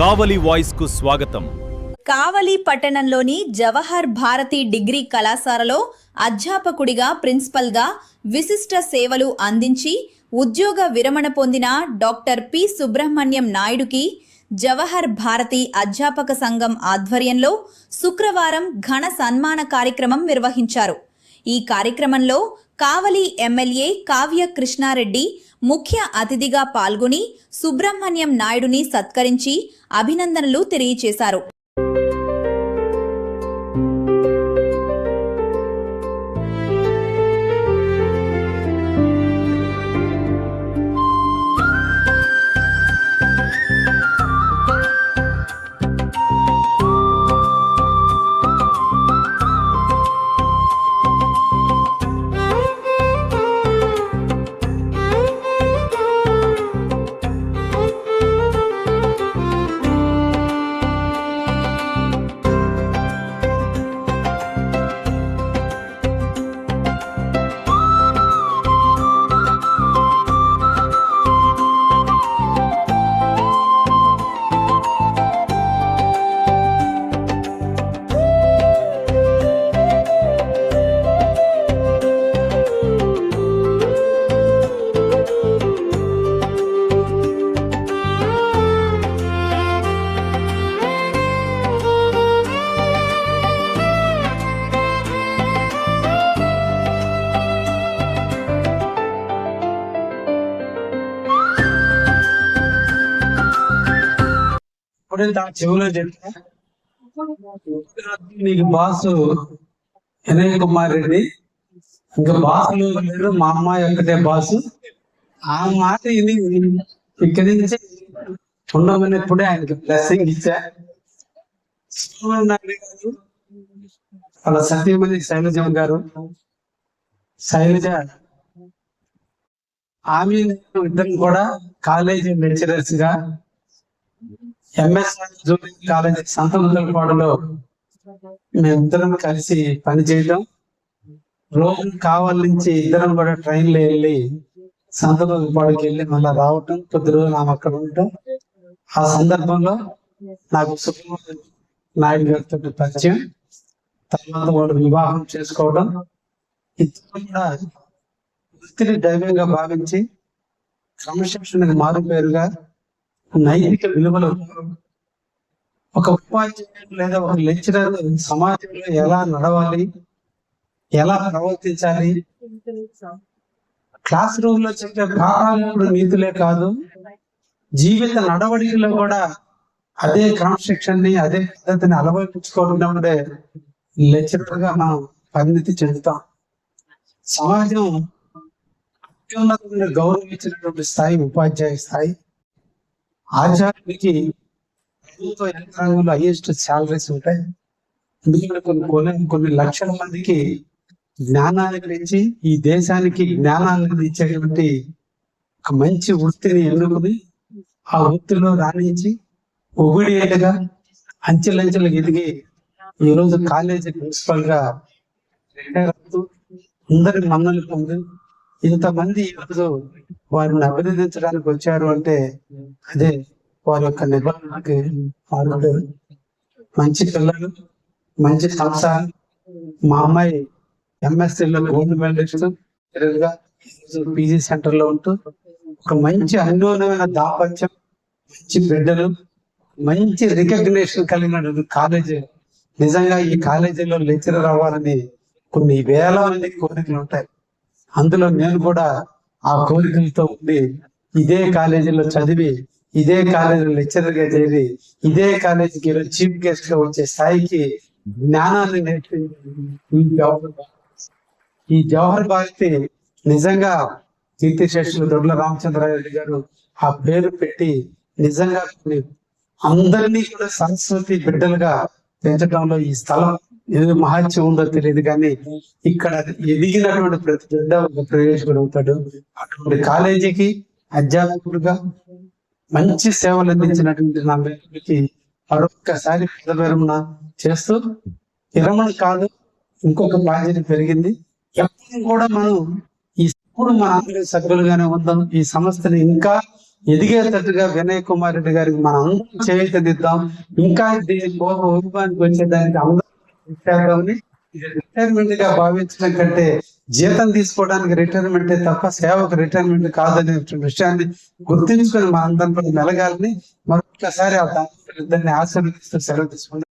కావలి voice కు స్వాగతం. కావలి పట్టణంలోని జవహర్ భారతి డిగ్రీ కళాశాలలో అధ్యాపకుడిగా ప్రిన్సిపల్గా విశిష్ట సేవలు అందించి ఉద్యోగ విరమణ పొందిన డాక్టర్ పి సుబ్రహ్మణ్యం నాయుడుకి జవహర్ భారతి అధ్యాపక సంఘం ఆధ్వర్యంలో శుక్రవారం ఘన సన్మాన కార్యక్రమం నిర్వహించారు. ఈ కార్యక్రమంలో కావలి ఎమ్మెల్యే కావ్య కృష్ణారెడ్డి ముఖ్య అతిథిగా పాల్గొని సుబ్రహ్మణ్యం నాయుడుని సత్కరించి అభినందనలు తెలియజేశారు. చెవులో చెప్పా నీకు బాసు వినయ్ కుమార్ రెడ్డి, ఇంకా బాసులు లేరు, మా అమ్మాయి ఒక్కటే బాసు. ఆ మాట ఇక్కడి నుంచి ఉండమనేప్పుడే ఆయనకి బ్లెస్సింగ్ ఇచ్చా. వాళ్ళ సత్యమణి శైలజమ్మ గారు, శైలజ ఆమె ఇద్దరు కూడా కాలేజీ లెక్చరర్స్ గా ఎంఎస్ జూనియర్ కాలేజీ సంతనూతలపాడులో మేమిద్దరం కలిసి పనిచేయడం, రోజు కావాలి నుంచి ఇద్దరం కూడా ట్రైన్లో వెళ్ళి సంతనూతలపాడుకి వెళ్ళి మళ్ళీ రావటం, కొద్ది రోజులు ఆమె అక్కడ ఉండటం. ఆ సందర్భంలో నాకు సుబ్రహ్మణ్యం నాయుడు గారితో పరిచయం, తర్వాత వాడు వివాహం చేసుకోవడం, ఇద్దరు కూడా వృత్తిని దైవంగా భావించి క్రమశిక్షణకు మారుపేరుగా నైతిక విలువలు ఒక ఉపాధ్యాయుడు లేదా ఒక లెక్చరర్ సమాజంలో ఎలా నడవాలి, ఎలా ప్రవర్తించాలి, క్లాస్ రూమ్ లో చెప్పే పాఠాలు నీతులే కాదు, జీవిత నడవడికలో కూడా అదే క్రమశిక్షణని అదే పద్ధతిని అలవర్చుకోవడమే లెక్చరర్ గా మనం పరిణితి చెందుతాం. సమాజం అత్యున్నతమైన గౌరవించినటువంటి స్థాయి ఉపాధ్యాయ స్థాయి. ఆచార్యుడికి ప్రభుత్వ యంత్రాంగంలో హైయెస్ట్ శాలరీస్ ఉంటాయి. ఎందుకంటే కొన్ని లక్షల మందికి జ్ఞానాన్ని గురించి ఈ దేశానికి జ్ఞానాన్ని ఇచ్చేటువంటి ఒక మంచి వృత్తిని ఎన్నుకుని ఆ వృత్తిలో రాణించి ఒబిడియంట్గా అంచెలంచెలకు ఎదిగి ఈరోజు కాలేజీ ప్రిన్సిపల్ గా రిటైర్ అవుతూ అందరి మన్నలు పొంది ఇంతమంది ఈరోజు వారిని అభినందించడానికి వచ్చారు అంటే అదే వారి యొక్క నిబంధనకి పాల్గొంటారు. మంచి పిల్లలు, మంచి సంసారం. మా అమ్మాయి ఎంఎస్సీలో గోల్డ్ మెడలిస్ట్, పీజీ సెంటర్ లో ఉంటూ ఒక మంచి అన్యోన్యమైన దాంపత్యం, మంచి బిడ్డలు, మంచి రికగ్నేషన్ కలిగిన కాలేజీ. నిజంగా ఈ కాలేజీలో లెక్చరర్ అవ్వాలని కొన్ని వేల మంది కోరికలు ఉంటాయి. అందులో నేను కూడా ఆ కోరికలతో ఉండి ఇదే కాలేజీలో చదివి ఇదే కాలేజీలో లెక్చరర్ గా చేరి ఇదే కాలేజీకి చీఫ్ గెస్ట్ గా వచ్చే స్థాయికి జ్ఞానాన్ని నేర్పి ఈ జవహర్ భారతి నిజంగా కీర్తిశేషులు దొడ్ల రామచంద్రారెడ్డి గారు ఆ పేరు పెట్టి నిజంగా అందరినీ కూడా సరస్వతి బిడ్డలుగా పెంచడంలో ఈ స్థలం ఏదో మహత్యం ఉందో తెలియదు, కానీ ఇక్కడ ఎదిగినటువంటి ప్రతి బిడ్డ ఒక ప్రయోజకుడు అవుతాడు. అటువంటి కాలేజీకి అధ్యాపకుడుగా మంచి సేవలు అందించినటువంటి నా మిత్రుడికి మరొక్కసారి విరమణ చేస్తూ, విరమణ కాదు ఇంకొక బాధ్యత పెరిగింది. ఎప్పుడు కూడా మనం ఈ ఇప్పుడు మన అందరి సభ్యులుగానే ఉందాం. ఈ సంస్థని ఇంకా ఎదిగేటట్టుగా వినయ్ కుమార్ రెడ్డి గారికి మనం అందరం చేయుతనిద్దాం. ఇంకా దీని ఊపానికి వచ్చేదానికి అందరం ఇది రిటైర్మెంట్ గా భావించడం కంటే జీతం తీసుకోవడానికి రిటైర్మెంట్ తప్ప సేవకు రిటైర్మెంట్ కాదనే విషయాన్ని గుర్తించుకొని మనందరం కూడా మెలగాలని మరొకసారి ఆ దాన్ని ఆశీర్వదిస్తూ సెలవు తీసుకుంటాం.